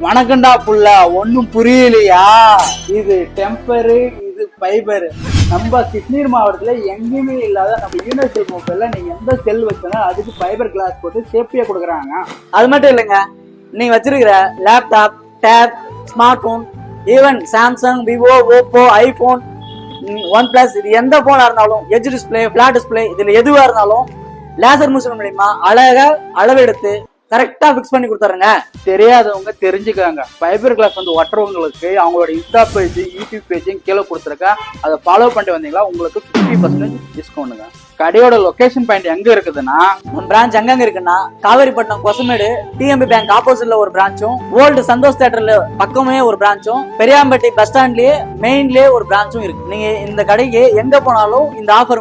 வணக்கண்டா புள்ள, ஒன்னும் புரியலையா? இது டெம்பரு, இது ஃபைபர். நம்ம கிருஷ்ணகிரி மாவட்டத்துல எங்கேயுமே இல்லாத நம்ம யூனிவர்சல் மொபைல்ல நீங்க எந்த செல் வச்சாலும் அதுக்கு ஃபைபர் கிளாஸ் போட்டு சேஃப்டியா கொடுக்குறாங்க. அது மட்டும் இல்லைங்க, நீங்க வச்சிருக்கிற laptop, tab, smart phone, even Samsung, Vivo, Oppo, iPhone, OnePlus, இது எந்த போனா இருந்தாலும் எட்ஜ் டிஸ்பிளே, பிளாட் டிஸ்பிளே, இதுல எதுவா இருந்தாலும் லேசர் மிஷின் மூலியமா அழகா அளவெடுத்து கரெக்டா பிக்ஸ் பண்ணி கொடுத்துறேங்க. தெரியாதவங்க தெரிஞ்சுக்காங்க. ஃபைபர் கிளாஸ் வந்து ஒட்டுறவங்களுக்கு அவங்களோட இன்ஸ்டா பேஜ், யூடியூப் பேஜையும் கீழே கொடுத்துருக்கேன். அதை ஃபாலோ பண்ணிட்டு வந்தீங்களா உங்களுக்கு 50% டிஸ்கவுண்ட்டுங்க. கடையோட லொகேஷன் பாயிண்ட் எங்க இருக்குதுன்னா, நம்ம பிரான்ச் எங்கெங்க இருக்குன்னா, காவேரிப்பட்டினம் கொசமேடு டிஎம்பி பேங்க் ஆப்போசிட்ல ஒரு பிரான்ச்சும், ஓல்டு சந்தோஷ் தியேட்டர்ல பக்கமே ஒரு பிரான்ச்சும், பெரியாம்பட்டி பஸ் ஸ்டாண்ட்லயே மெயின்லயே ஒரு பிரான்ச்சும் இருக்கு. நீங்க இந்த கடைக்கு எங்க போனாலும் இந்த ஆஃபர்